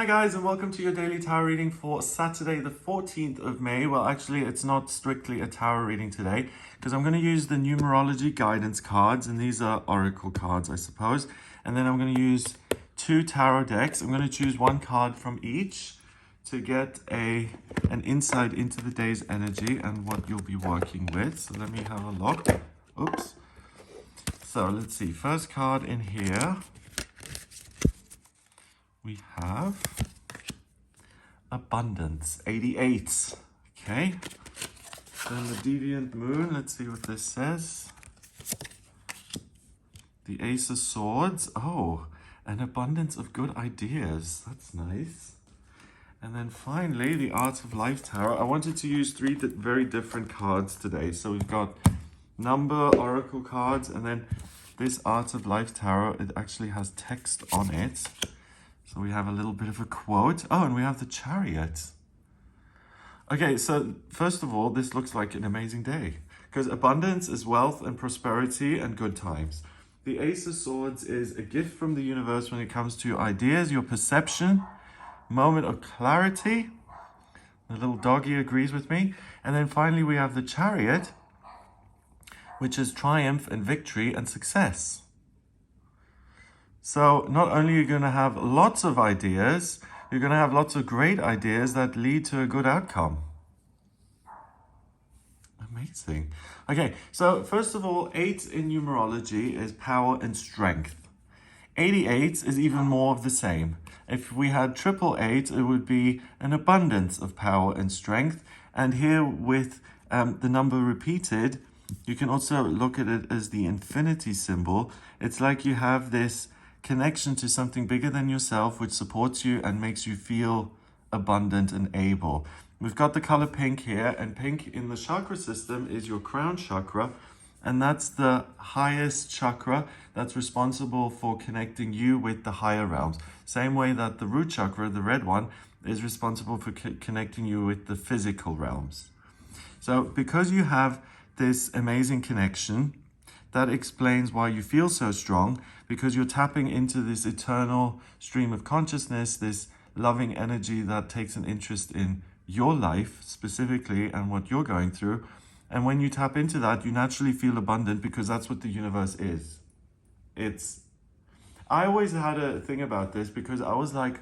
Hi guys, and welcome to your daily tarot reading for Saturday the 14th of May. Well, actually it's not strictly a tarot reading today because I'm going to use the numerology guidance cards, and these are oracle cards, I suppose. And then I'm going to use two tarot decks. I'm going to choose one card from each to get an insight into the day's energy and what you'll be working with. So let me have a look. Oops. So let's see, first card in here. We have abundance, 88. Okay. Then the deviant moon, let's see what this says. The ace of swords. Oh, an abundance of good ideas. That's nice. And then finally, the Art of Life Tarot. I wanted to use three very different cards today. So we've got number oracle cards, and then this Art of Life Tarot, it actually has text on it. So we have a little bit of a quote. Oh, and we have the Chariot. Okay, so first of all, this looks like an amazing day because abundance is wealth and prosperity and good times. The Ace of Swords is a gift from the universe when it comes to your ideas, your perception, moment of clarity. The little doggy agrees with me. And then finally, we have the Chariot, which is triumph and victory and success. So not only are you going to have lots of ideas, you're going to have lots of great ideas that lead to a good outcome. Amazing. Okay, so first of all, 8 in numerology is power and strength. 88 is even more of the same. If we had 888, it would be an abundance of power and strength. And here with the number repeated, you can also look at it as the infinity symbol. It's like you have this connection to something bigger than yourself, which supports you and makes you feel abundant and able. We've got the color pink here, and pink in the chakra system is your crown chakra, and that's the highest chakra that's responsible for connecting you with the higher realms. Same way that the root chakra, the red one, is responsible for connecting you with the physical realms. So because you have this amazing connection, that explains why you feel so strong, because you're tapping into this eternal stream of consciousness, this loving energy that takes an interest in your life specifically and what you're going through. And when you tap into that, you naturally feel abundant because that's what the universe is. I always had a thing about this because I was like,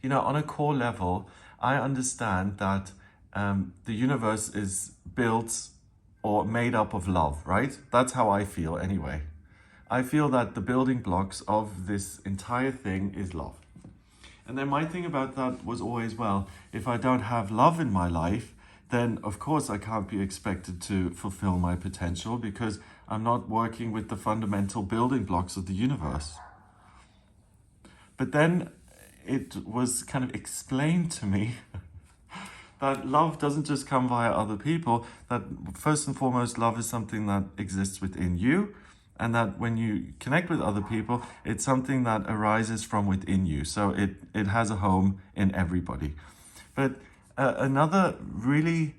you know, on a core level, I understand that the universe is built or made up of love, right? That's how I feel anyway. I feel that the building blocks of this entire thing is love. And then my thing about that was always, well, if I don't have love in my life, then of course I can't be expected to fulfill my potential because I'm not working with the fundamental building blocks of the universe. But then it was kind of explained to me that love doesn't just come via other people, that first and foremost, love is something that exists within you, and that when you connect with other people, it's something that arises from within you. So it has a home in everybody. But another really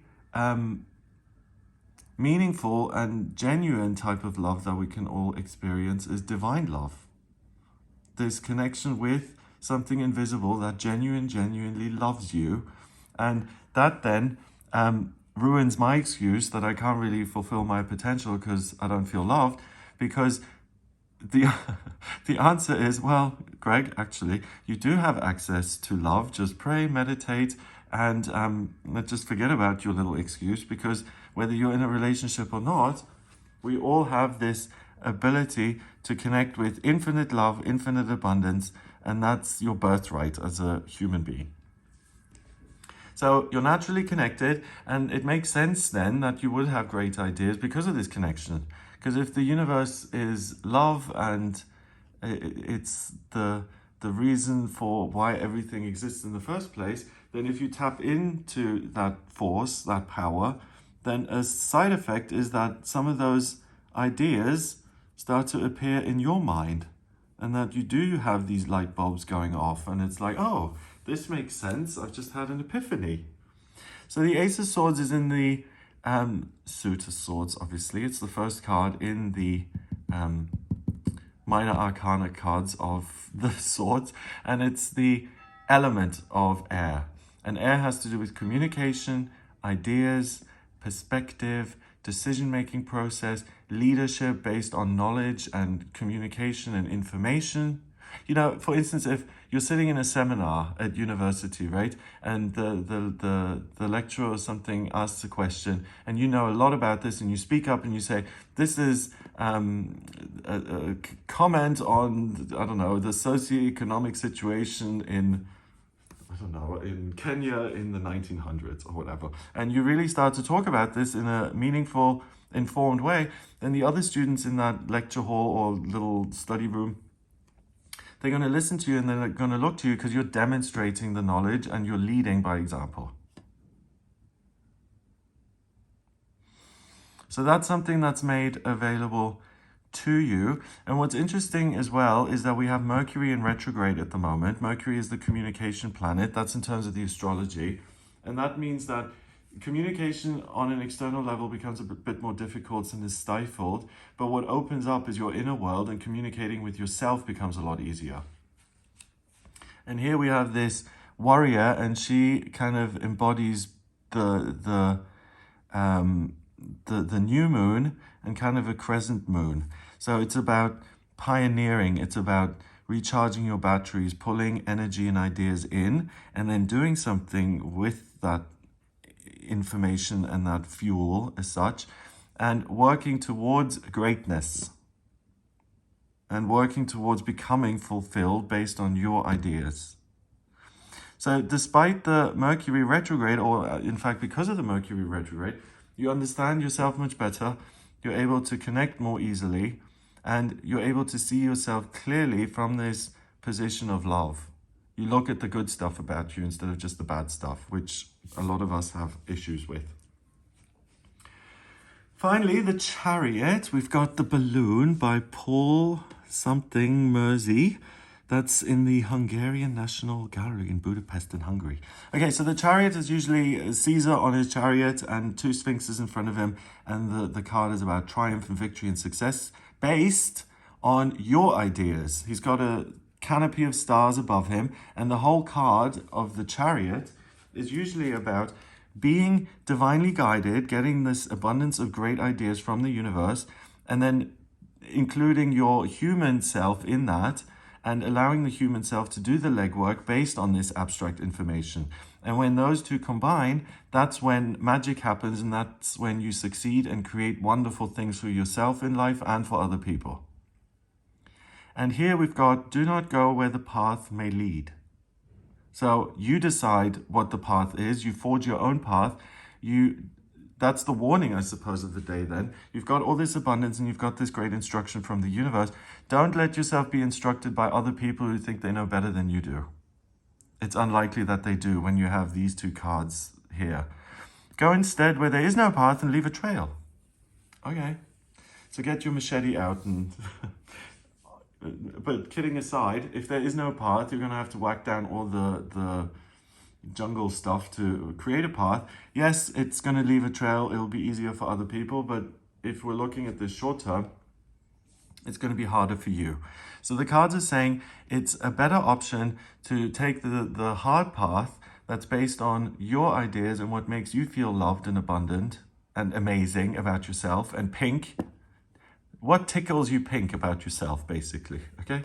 meaningful and genuine type of love that we can all experience is divine love. This connection with something invisible that genuinely loves you. And that then ruins my excuse that I can't really fulfill my potential because I don't feel loved, because the answer is, well, Greg, actually, you do have access to love. Just pray, meditate, and let's just forget about your little excuse, because whether you're in a relationship or not, we all have this ability to connect with infinite love, infinite abundance, and that's your birthright as a human being. So you're naturally connected, and it makes sense then that you would have great ideas because of this connection. Because if the universe is love and it's the reason for why everything exists in the first place, then if you tap into that force, that power, then a side effect is that some of those ideas start to appear in your mind, and that you do have these light bulbs going off, and it's like, oh, this makes sense. I've just had an epiphany. So the Ace of Swords is in the suit of swords, obviously. It's the first card in the minor arcana cards of the sort, and it's the element of air. And air has to do with communication, ideas, perspective, decision-making process, leadership based on knowledge and communication and information. You know, for instance, if you're sitting in a seminar at university, right, and the lecturer or something asks a question, and you know a lot about this, and you speak up and you say, this is a comment on, I don't know, the socioeconomic situation in, I don't know, in Kenya in the 1900s or whatever, and you really start to talk about this in a meaningful, informed way, then the other students in that lecture hall or little study room, they're going to listen to you and they're going to look to you because you're demonstrating the knowledge and you're leading by example. So that's something that's made available to you. And what's interesting as well is that we have Mercury in retrograde at the moment. Mercury is the communication planet. That's in terms of the astrology. And that means that communication on an external level becomes a bit more difficult and is stifled. But what opens up is your inner world, and communicating with yourself becomes a lot easier. And here we have this warrior, and she kind of embodies the new moon and kind of a crescent moon. So it's about pioneering, it's about recharging your batteries, pulling energy and ideas in, and then doing something with that information and that fuel as such, and working towards greatness and working towards becoming fulfilled based on your ideas. So despite the Mercury retrograde, or in fact because of the Mercury retrograde, you understand yourself much better, you're able to connect more easily, and you're able to see yourself clearly from this position of love. You look at the good stuff about you instead of just the bad stuff, which a lot of us have issues with. Finally, the Chariot. We've got the Balloon by Paul something Mersey. That's in the Hungarian National Gallery in Budapest in Hungary. Okay, so the Chariot is usually Caesar on his chariot and two sphinxes in front of him, and the card is about triumph and victory and success based on your ideas. He's got a canopy of stars above him, and the whole card of the Chariot is usually about being divinely guided, getting this abundance of great ideas from the universe, and then including your human self in that, and allowing the human self to do the legwork based on this abstract information. And when those two combine, that's when magic happens, and that's when you succeed and create wonderful things for yourself in life and for other people. And here we've got, do not go where the path may lead. So you decide what the path is, you forge your own path, that's the warning, I suppose, of the day then. You've got all this abundance and you've got this great instruction from the universe. Don't let yourself be instructed by other people who think they know better than you do. It's unlikely that they do when you have these two cards here. Go instead where there is no path and leave a trail. Okay, so get your machete out and... But kidding aside, if there is no path, you're going to have to whack down all the jungle stuff to create a path. Yes, it's going to leave a trail. It'll be easier for other people. But if we're looking at this short term, it's going to be harder for you. So the cards are saying it's a better option to take the hard path that's based on your ideas and what makes you feel loved and abundant and amazing about yourself, and pink. What tickles you pink about yourself, basically, okay?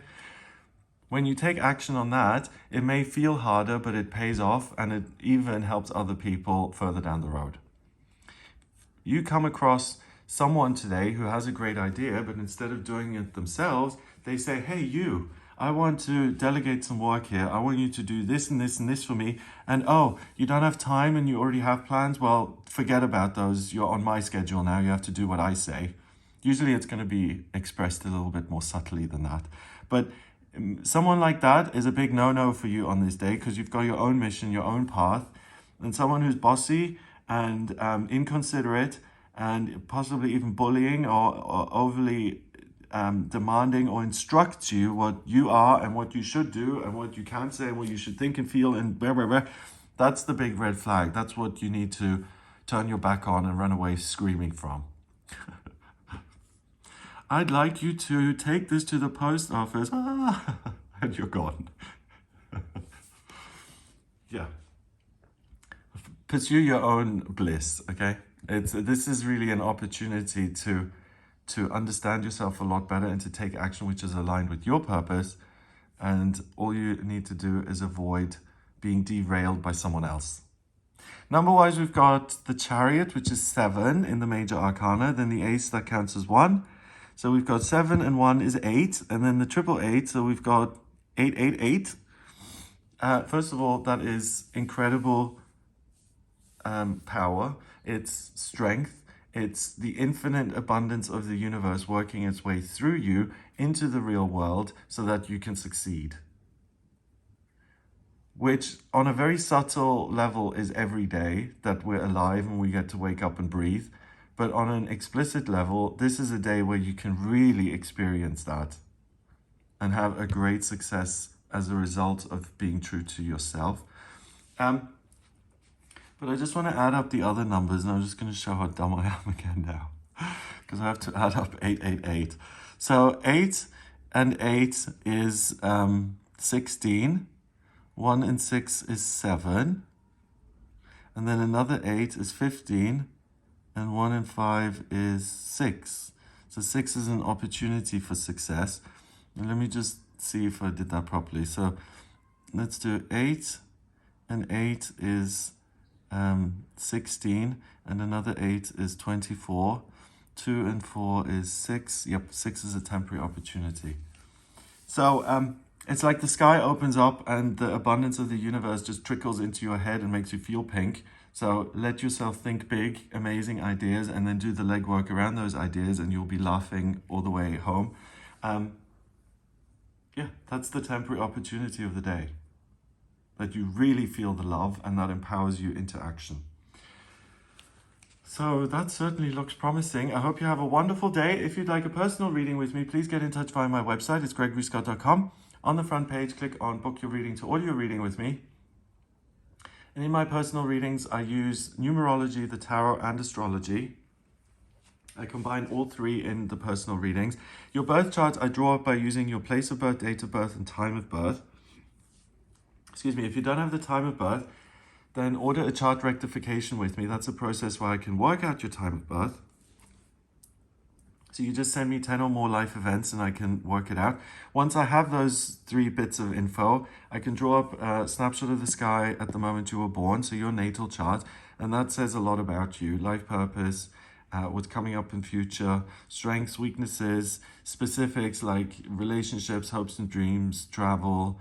When you take action on that, it may feel harder, but it pays off, and it even helps other people further down the road. You come across someone today who has a great idea, but instead of doing it themselves, they say, hey, you, I want to delegate some work here. I want you to do this and this and this for me. And oh, you don't have time and you already have plans? Well, forget about those. You're on my schedule now. You have to do what I say. Usually it's going to be expressed a little bit more subtly than that. But someone like that is a big no-no for you on this day, because you've got your own mission, your own path. And someone who's bossy and inconsiderate and possibly even bullying or overly demanding, or instructs you what you are and what you should do and what you can say and what you should think and feel and blah, blah, blah. That's the big red flag. That's what you need to turn your back on and run away screaming from. I'd like you to take this to the post office. And you're gone. Yeah. Pursue your own bliss, okay? This is really an opportunity to understand yourself a lot better and to take action which is aligned with your purpose. And all you need to do is avoid being derailed by someone else. Number-wise, we've got the Chariot, which is 7 in the major arcana. Then the Ace, that counts as 1. So we've got 7 and 1 is 8. And then the triple 8, so we've got 888. First of all, that is incredible power. It's strength. It's the infinite abundance of the universe working its way through you into the real world so that you can succeed. Which on a very subtle level is every day that we're alive and we get to wake up and breathe. But on an explicit level, this is a day where you can really experience that and have a great success as a result of being true to yourself. But I just want to add up the other numbers, and I'm just going to show how dumb I am again now, because I have to add up 888. So 8 and 8 is 16. 1 and 6 is 7. And then another 8 is 15. And 1 and 5 is 6. So 6 is an opportunity for success. And let me just see if I did that properly. So let's do 8 and 8 is 16, and another 8 is 24. 2 and 4 is 6. Yep, 6 is a temporary opportunity. So it's like the sky opens up and the abundance of the universe just trickles into your head and makes you feel pink. So let yourself think big, amazing ideas, and then do the legwork around those ideas, and you'll be laughing all the way home. Yeah, that's the temporary opportunity of the day. That you really feel the love and that empowers you into action. So that certainly looks promising. I hope you have a wonderful day. If you'd like a personal reading with me, please get in touch via my website. It's gregoryscott.com. On the front page, click on book your reading to audio reading with me. And in my personal readings, I use numerology, the tarot, and astrology. I combine all three in the personal readings. Your birth chart I draw up by using your place of birth, date of birth, and time of birth. Excuse me, if you don't have the time of birth, then order a chart rectification with me. That's a process where I can work out your time of birth. So you just send me 10 or more life events and I can work it out. Once I have those 3 bits of info, I can draw up a snapshot of the sky at the moment you were born, so your natal chart, and that says a lot about you. Life purpose, what's coming up in future, strengths, weaknesses, specifics like relationships, hopes and dreams, travel,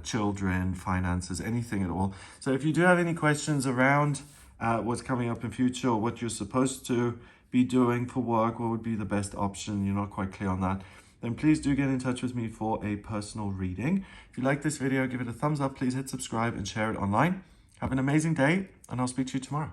children, finances, anything at all. So if you do have any questions around what's coming up in future or what you're supposed to be doing for work, what would be the best option, you're not quite clear on that, then please do get in touch with me for a personal reading. If you like this video, give it a thumbs up, please hit subscribe and share it online. Have an amazing day, and I'll speak to you tomorrow.